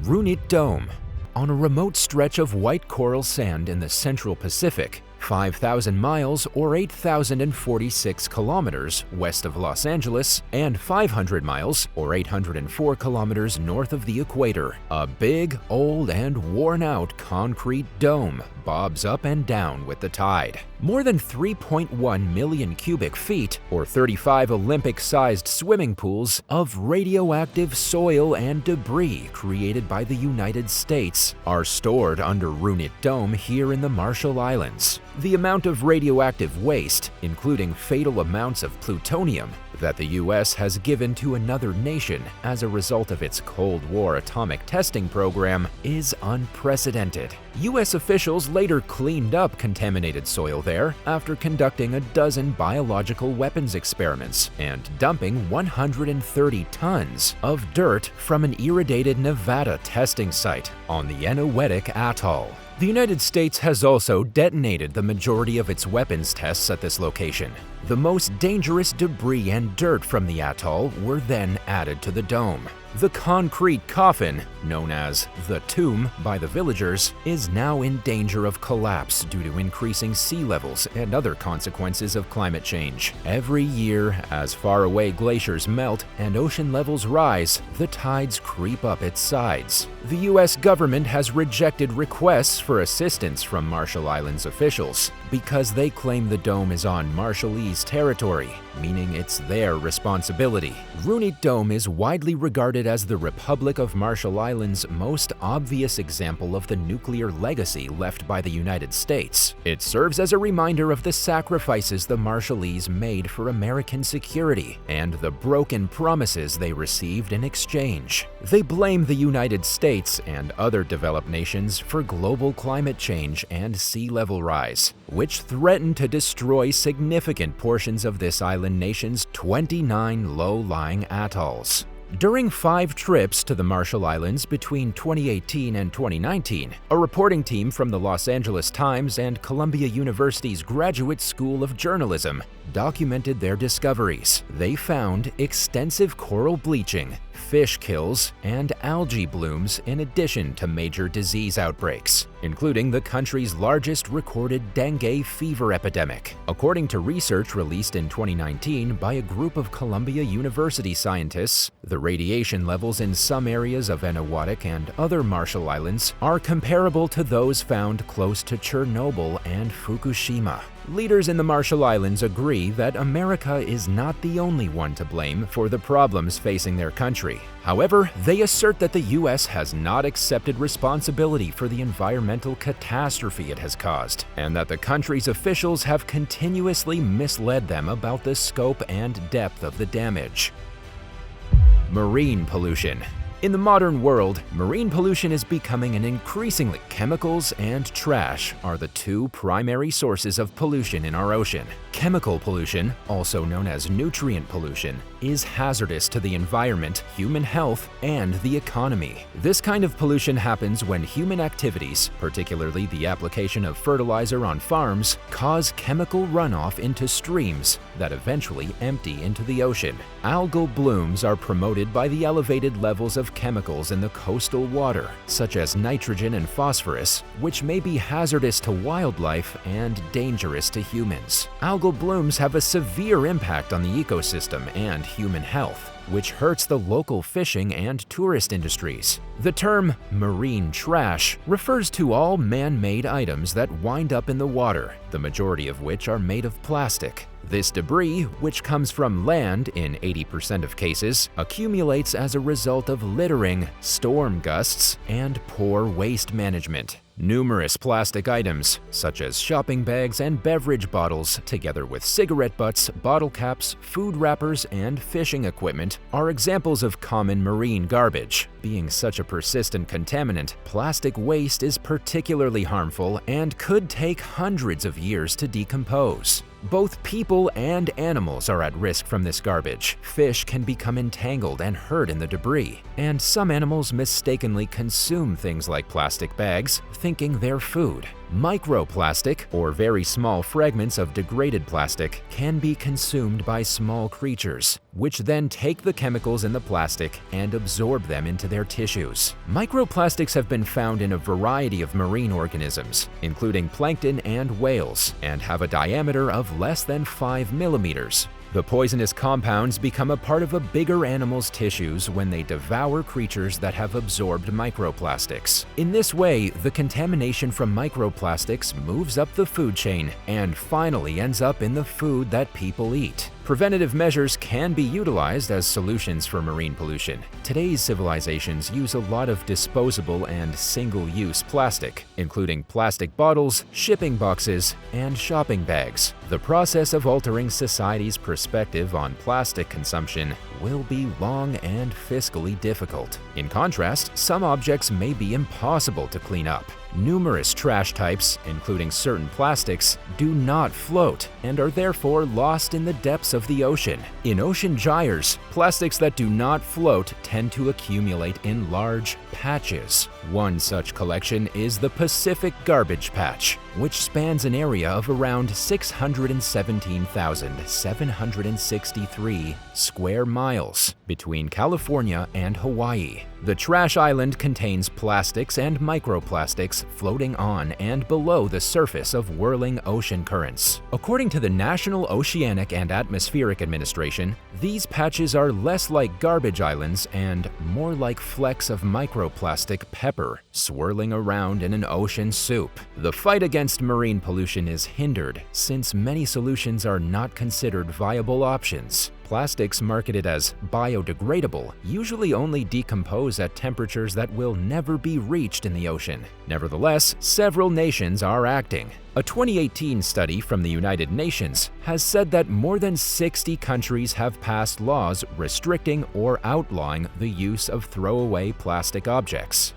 Runit Dome. On a remote stretch of white coral sand in the central Pacific, 5,000 miles or 8,046 kilometers west of Los Angeles and 500 miles or 804 kilometers north of the equator, a big, old, and worn-out concrete dome bobs up and down with the tide. More than 3.1 million cubic feet, or 35 Olympic-sized swimming pools, of radioactive soil and debris created by the United States are stored under Runit Dome here in the Marshall Islands. The amount of radioactive waste, including fatal amounts of plutonium, that the U.S. has given to another nation as a result of its Cold War atomic testing program is unprecedented. U.S. officials later cleaned up contaminated soil there after conducting a dozen biological weapons experiments and dumping 130 tons of dirt from an irradiated Nevada testing site on the Eniwetok Atoll. The United States has also detonated the majority of its weapons tests at this location. The most dangerous debris and dirt from the atoll were then added to the dome. The concrete coffin, known as the tomb by the villagers, is now in danger of collapse due to increasing sea levels and other consequences of climate change. Every year, as faraway glaciers melt and ocean levels rise, the tides creep up its sides. The U.S. government has rejected requests for assistance from Marshall Islands officials because they claim the dome is on Marshallese territory, meaning it's their responsibility. Runit Dome is widely regarded as the Republic of Marshall Islands' most obvious example of the nuclear legacy left by the United States. It serves as a reminder of the sacrifices the Marshallese made for American security and the broken promises they received in exchange. They blame the United States and other developed nations for global climate change and sea level rise, which threaten to destroy significant portions of this island nation's 29 low-lying atolls. During 5 trips to the Marshall Islands between 2018 and 2019, a reporting team from the Los Angeles Times and Columbia University's Graduate School of Journalism documented their discoveries. They found extensive coral bleaching, fish kills, and algae blooms in addition to major disease outbreaks, including the country's largest recorded dengue fever epidemic. According to research released in 2019 by a group of Columbia University scientists, the radiation levels in some areas of Eniwetok and other Marshall Islands are comparable to those found close to Chernobyl and Fukushima. Leaders in the Marshall Islands agree that America is not the only one to blame for the problems facing their country. However, they assert that the U.S. has not accepted responsibility for the environmental catastrophe it has caused, and that the country's officials have continuously misled them about the scope and depth of the damage. Marine pollution. In the modern world, marine pollution is becoming an increasingly chemicals and trash are the 2 primary sources of pollution in our ocean. Chemical pollution, also known as nutrient pollution, is hazardous to the environment, human health, and the economy. This kind of pollution happens when human activities, particularly the application of fertilizer on farms, cause chemical runoff into streams that eventually empty into the ocean. Algal blooms are promoted by the elevated levels of chemicals in the coastal water, such as nitrogen and phosphorus, which may be hazardous to wildlife and dangerous to humans. Algal blooms have a severe impact on the ecosystem and human health, which hurts the local fishing and tourist industries. The term marine trash refers to all man-made items that wind up in the water, the majority of which are made of plastic. This debris, which comes from land in 80% of cases, accumulates as a result of littering, storm gusts, and poor waste management. Numerous plastic items, such as shopping bags and beverage bottles, together with cigarette butts, bottle caps, food wrappers, and fishing equipment, are examples of common marine garbage. Being such a persistent contaminant, plastic waste is particularly harmful and could take hundreds of years to decompose. Both people and animals are at risk from this garbage. Fish can become entangled and hurt in the debris, and some animals mistakenly consume things like plastic bags, thinking they're food. Microplastic, or very small fragments of degraded plastic, can be consumed by small creatures, which then take the chemicals in the plastic and absorb them into their tissues. Microplastics have been found in a variety of marine organisms, including plankton and whales, and have a diameter of less than 5 millimeters. The poisonous compounds become a part of a bigger animal's tissues when they devour creatures that have absorbed microplastics. In this way, the contamination from microplastics moves up the food chain and finally ends up in the food that people eat. Preventative measures can be utilized as solutions for marine pollution. Today's civilizations use a lot of disposable and single-use plastic, including plastic bottles, shipping boxes, and shopping bags. The process of altering society's perspective on plastic consumption will be long and fiscally difficult. In contrast, some objects may be impossible to clean up. Numerous trash types, including certain plastics, do not float and are therefore lost in the depths of the ocean. In ocean gyres, plastics that do not float tend to accumulate in large patches. One such collection is the Pacific Garbage Patch, which spans an area of around 617,763 square miles between California and Hawaii. The trash island contains plastics and microplastics floating on and below the surface of whirling ocean currents. According to the National Oceanic and Atmospheric Administration, these patches are less like garbage islands and more like flecks of microplastic pepper swirling around in an ocean soup. The fight against marine pollution is hindered since many solutions are not considered viable options. Plastics marketed as biodegradable usually only decompose at temperatures that will never be reached in the ocean. Nevertheless, several nations are acting. A 2018 study from the United Nations has said that more than 60 countries have passed laws restricting or outlawing the use of throwaway plastic objects.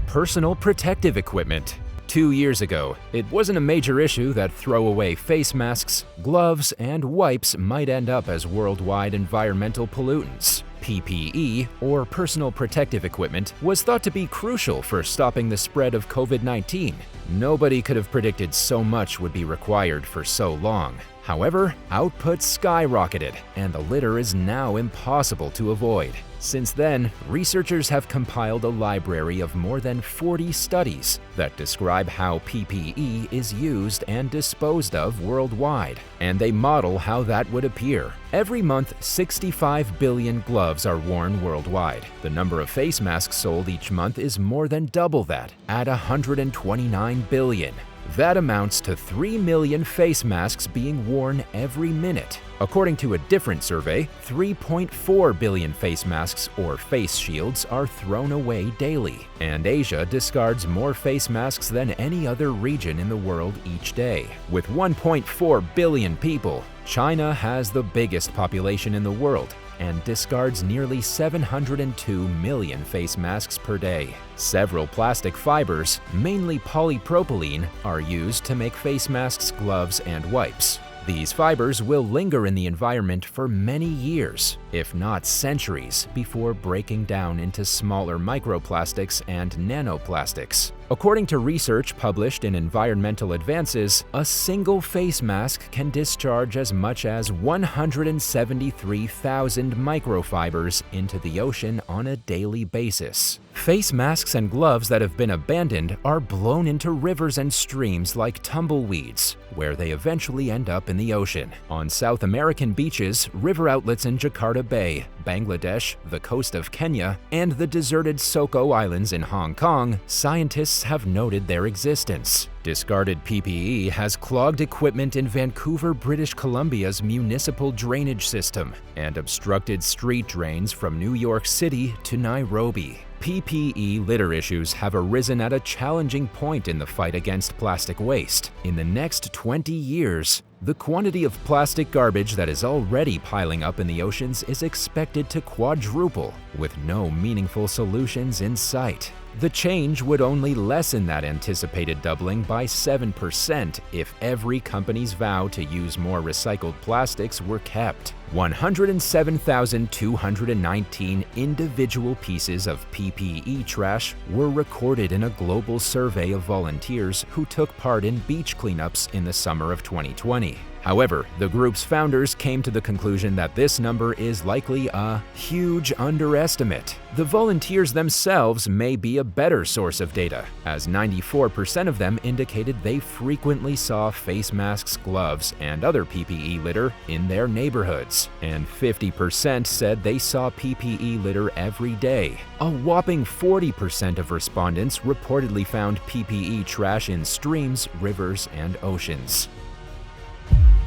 Personal protective equipment. 2 years ago, it wasn't a major issue that throwaway face masks, gloves, and wipes might end up as worldwide environmental pollutants. PPE, or personal protective equipment, was thought to be crucial for stopping the spread of COVID-19. Nobody could have predicted so much would be required for so long. However, output skyrocketed, and the litter is now impossible to avoid. Since then, researchers have compiled a library of more than 40 studies that describe how PPE is used and disposed of worldwide, and they model how that would appear. Every month, 65 billion gloves are worn worldwide. The number of face masks sold each month is more than double that, at 129 billion. That amounts to 3 million face masks being worn every minute. According to a different survey, 3.4 billion face masks or face shields are thrown away daily, and Asia discards more face masks than any other region in the world each day. With 1.4 billion people, China has the biggest population in the world and discards nearly 702 million face masks per day. Several plastic fibers, mainly polypropylene, are used to make face masks, gloves, and wipes. These fibers will linger in the environment for many years, if not centuries, before breaking down into smaller microplastics and nanoplastics. According to research published in Environmental Advances, a single face mask can discharge as much as 173,000 microfibers into the ocean on a daily basis. Face masks and gloves that have been abandoned are blown into rivers and streams like tumbleweeds, where they eventually end up in the ocean. On South American beaches, river outlets in Jakarta Bay, Bangladesh, the coast of Kenya, and the deserted Soko Islands in Hong Kong, scientists have noted their existence. Discarded PPE has clogged equipment in Vancouver, British Columbia's municipal drainage system and obstructed street drains from New York City to Nairobi. PPE litter issues have arisen at a challenging point in the fight against plastic waste. In the next 20 years, the quantity of plastic garbage that is already piling up in the oceans is expected to quadruple, with no meaningful solutions in sight. The change would only lessen that anticipated doubling by 7% if every company's vow to use more recycled plastics were kept. 107,219 individual pieces of PPE trash were recorded in a global survey of volunteers who took part in beach cleanups in the summer of 2020. However, the group's founders came to the conclusion that this number is likely a huge underestimate. The volunteers themselves may be a better source of data, as 94% of them indicated they frequently saw face masks, gloves, and other PPE litter in their neighborhoods, and 50% said they saw PPE litter every day. A whopping 40% of respondents reportedly found PPE trash in streams, rivers, and oceans.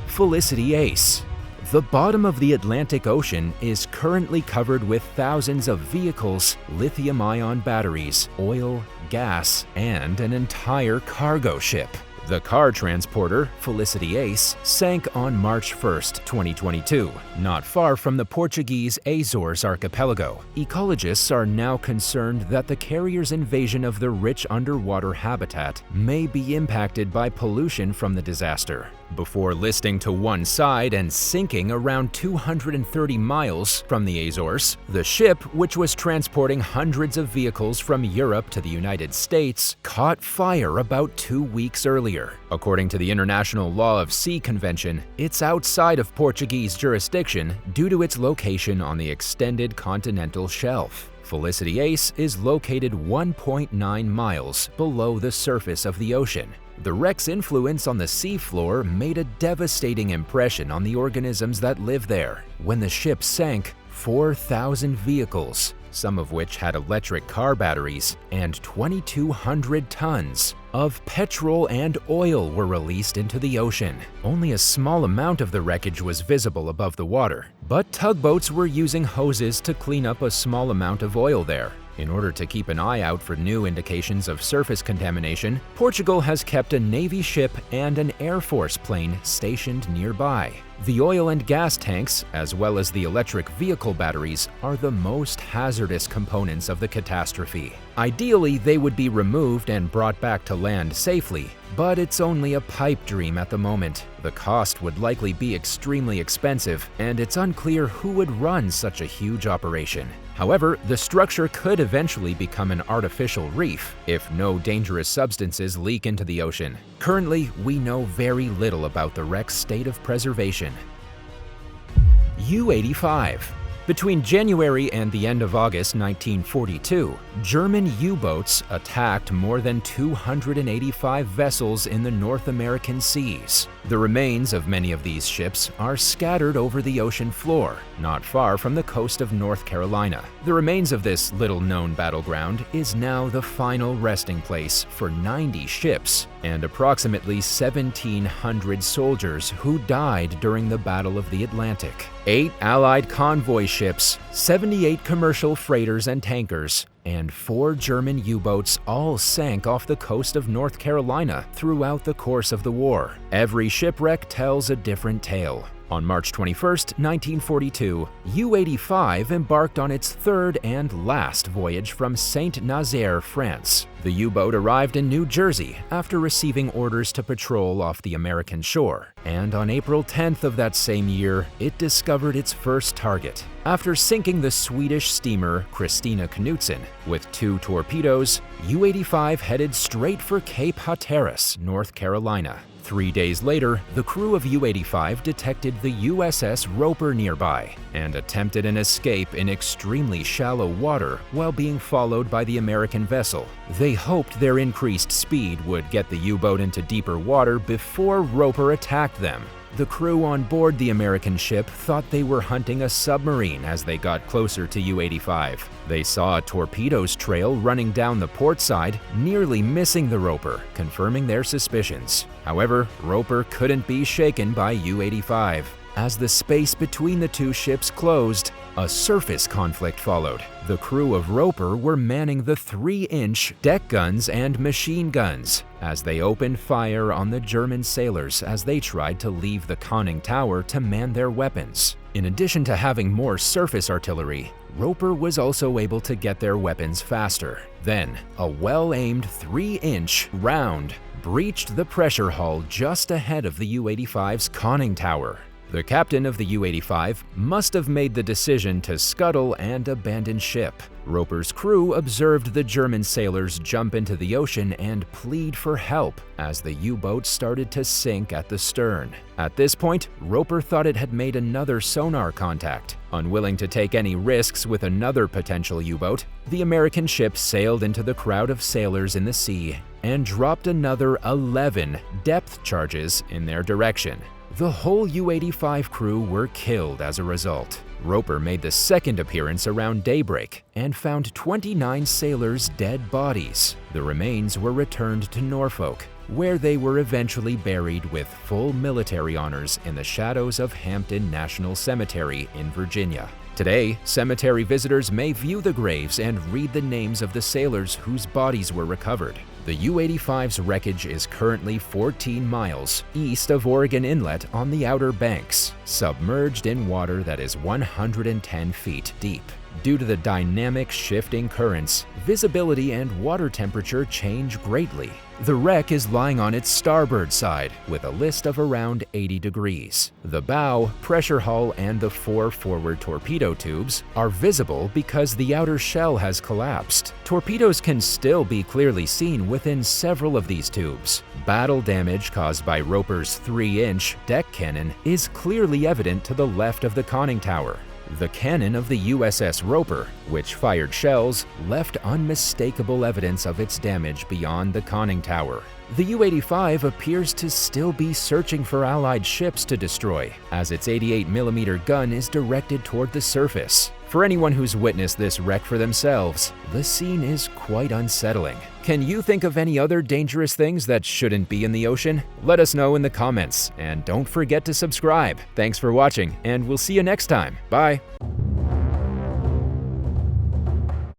Felicity Ace. The bottom of the Atlantic Ocean is currently covered with thousands of vehicles, lithium-ion batteries, oil, gas, and an entire cargo ship. The car transporter, Felicity Ace, sank on March 1, 2022, not far from the Portuguese Azores archipelago. Ecologists are now concerned that the carrier's invasion of the rich underwater habitat may be impacted by pollution from the disaster. Before listing to one side and sinking around 230 miles from the Azores, the ship, which was transporting hundreds of vehicles from Europe to the United States, caught fire about 2 weeks earlier. According to the International Law of Sea Convention, it's outside of Portuguese jurisdiction due to its location on the extended continental shelf. Felicity Ace is located 1.9 miles below the surface of the ocean. The wreck's influence on the seafloor made a devastating impression on the organisms that live there. When the ship sank, 4,000 vehicles, some of which had electric car batteries, and 2,200 tons of petrol and oil were released into the ocean. Only a small amount of the wreckage was visible above the water, but tugboats were using hoses to clean up a small amount of oil there. In order to keep an eye out for new indications of surface contamination, Portugal has kept a Navy ship and an Air Force plane stationed nearby. The oil and gas tanks, as well as the electric vehicle batteries, are the most hazardous components of the catastrophe. Ideally, they would be removed and brought back to land safely, but it's only a pipe dream at the moment. The cost would likely be extremely expensive, and it's unclear who would run such a huge operation. However, the structure could eventually become an artificial reef if no dangerous substances leak into the ocean. Currently, we know very little about the wreck's state of preservation. U-85. Between January and the end of August 1942, German U-boats attacked more than 285 vessels in the North American seas. The remains of many of these ships are scattered over the ocean floor, not far from the coast of North Carolina. The remains of this little-known battleground is now the final resting place for 90 ships and approximately 1,700 soldiers who died during the Battle of the Atlantic. 8 Allied convoy ships, 78 commercial freighters and tankers, and 4 German U-boats all sank off the coast of North Carolina throughout the course of the war. Every shipwreck tells a different tale. On March 21, 1942, U-85 embarked on its third and last voyage from Saint-Nazaire, France. The U-boat arrived in New Jersey after receiving orders to patrol off the American shore, and on April 10th of that same year, it discovered its first target. After sinking the Swedish steamer Christina Knutsen with 2 torpedoes, U-85 headed straight for Cape Hatteras, North Carolina. 3 days later, the crew of U-85 detected the USS Roper nearby and attempted an escape in extremely shallow water while being followed by the American vessel. They hoped their increased speed would get the U-boat into deeper water before Roper attacked them. The crew on board the American ship thought they were hunting a submarine as they got closer to U-85. They saw a torpedoes trail running down the port side, nearly missing the Roper, confirming their suspicions. However, Roper couldn't be shaken by U-85. As the space between the two ships closed, a surface conflict followed. The crew of Roper were manning the 3-inch deck guns and machine guns as they opened fire on the German sailors as they tried to leave the conning tower to man their weapons. In addition to having more surface artillery, Roper was also able to get their weapons faster. Then, a well-aimed 3-inch round breached the pressure hull just ahead of the U-85's conning tower. The captain of the U-85 must have made the decision to scuttle and abandon ship. Roper's crew observed the German sailors jump into the ocean and plead for help as the U-boat started to sink at the stern. At this point, Roper thought it had made another sonar contact. Unwilling to take any risks with another potential U-boat, the American ship sailed into the crowd of sailors in the sea and dropped another 11 depth charges in their direction. The whole U-85 crew were killed as a result. Roper made the second appearance around daybreak and found 29 sailors' dead bodies. The remains were returned to Norfolk, where they were eventually buried with full military honors in the shadows of Hampton National Cemetery in Virginia. Today, cemetery visitors may view the graves and read the names of the sailors whose bodies were recovered. The U-85's wreckage is currently 14 miles east of Oregon Inlet on the Outer Banks, submerged in water that is 110 feet deep. Due to the dynamic shifting currents, visibility and water temperature change greatly. The wreck is lying on its starboard side with a list of around 80 degrees. The bow, pressure hull, and the 4 forward torpedo tubes are visible because the outer shell has collapsed. Torpedoes can still be clearly seen within several of these tubes. Battle damage caused by Roper's 3-inch deck cannon is clearly evident to the left of the conning tower. The cannon of the USS Roper, which fired shells, left unmistakable evidence of its damage beyond the conning tower. The U-85 appears to still be searching for Allied ships to destroy, as its 88mm gun is directed toward the surface. For anyone who's witnessed this wreck for themselves, the scene is quite unsettling. Can you think of any other dangerous things that shouldn't be in the ocean? Let us know in the comments, and don't forget to subscribe. Thanks for watching, and we'll see you next time. Bye!